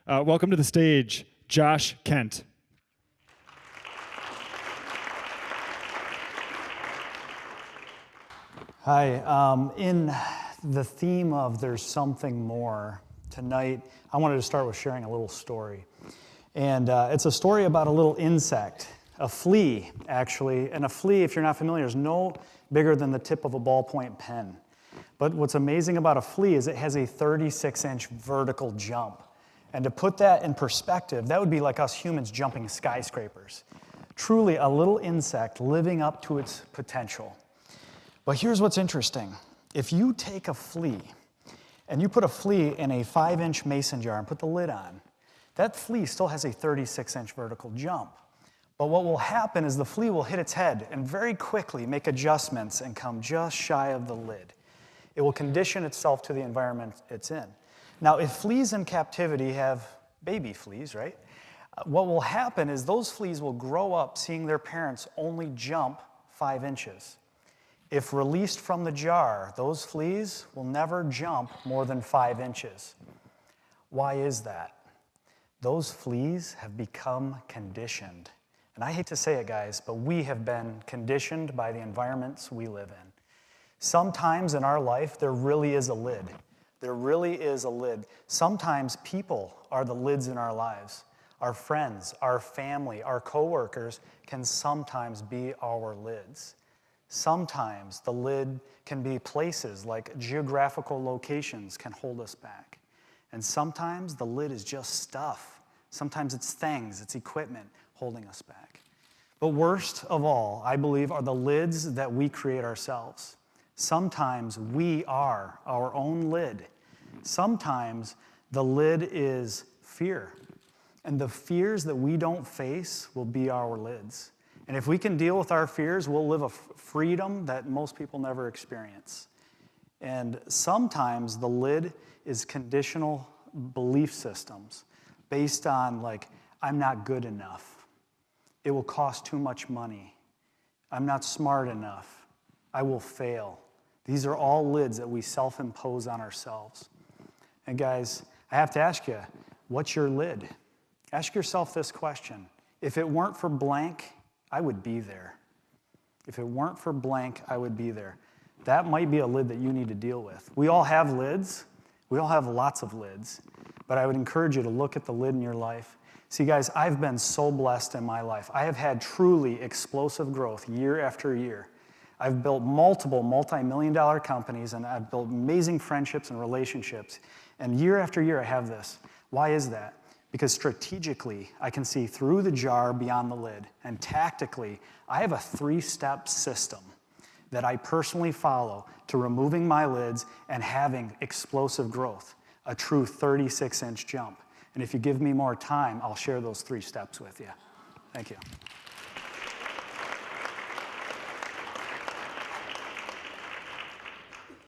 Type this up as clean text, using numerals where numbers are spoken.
Welcome to the stage, Josh Kent. Hi. In the theme of There's Something More, tonight I wanted to start with sharing a little story. And it's a story about a little insect, a flea, actually. And a flea, if you're not familiar, is no bigger than the tip of a ballpoint pen. But what's amazing about a flea is it has a 36-inch vertical jump. And to put that in perspective, that would be like us humans jumping skyscrapers. Truly a little insect living up to its potential. But here's what's interesting. If you take a flea and you put a flea in a 5-inch mason jar and put the lid on, that flea still has a 36-inch vertical jump. But what will happen is the flea will hit its head and very quickly make adjustments and come just shy of the lid. It will condition itself to the environment it's in. Now, if fleas in captivity have baby fleas, right? What will happen is those fleas will grow up seeing their parents only jump 5 inches. If released from the jar, those fleas will never jump more than 5 inches. Why is that? Those fleas have become conditioned. And I hate to say it, guys, but we have been conditioned by the environments we live in. Sometimes in our life, there really is a lid. There really is a lid. Sometimes people are the lids in our lives. Our friends, our family, our coworkers can sometimes be our lids. Sometimes the lid can be places like geographical locations can hold us back. And sometimes the lid is just stuff. Sometimes it's things, it's equipment holding us back. But worst of all, I believe, are the lids that we create ourselves. Sometimes we are our own lid. Sometimes the lid is fear. And the fears that we don't face will be our lids. And if we can deal with our fears, we'll live a freedom that most people never experience. And sometimes the lid is conditional belief systems based on, like, I'm not good enough. It will cost too much money. I'm not smart enough. I will fail. These are all lids that we self-impose on ourselves. And guys, I have to ask you, what's your lid? Ask yourself this question. If it weren't for blank, I would be there. If it weren't for blank, I would be there. That might be a lid that you need to deal with. We all have lids. We all have lots of lids. But I would encourage you to look at the lid in your life. See, guys, I've been so blessed in my life. I have had truly explosive growth year after year. I've built multiple multi-million-dollar companies, and I've built amazing friendships and relationships. And year after year, I have this. Why is that? Because strategically, I can see through the jar beyond the lid. And tactically, I have a 3-step system that I personally follow to removing my lids and having explosive growth, a true 36-inch jump. And if you give me more time, I'll share those 3 steps with you. Thank you.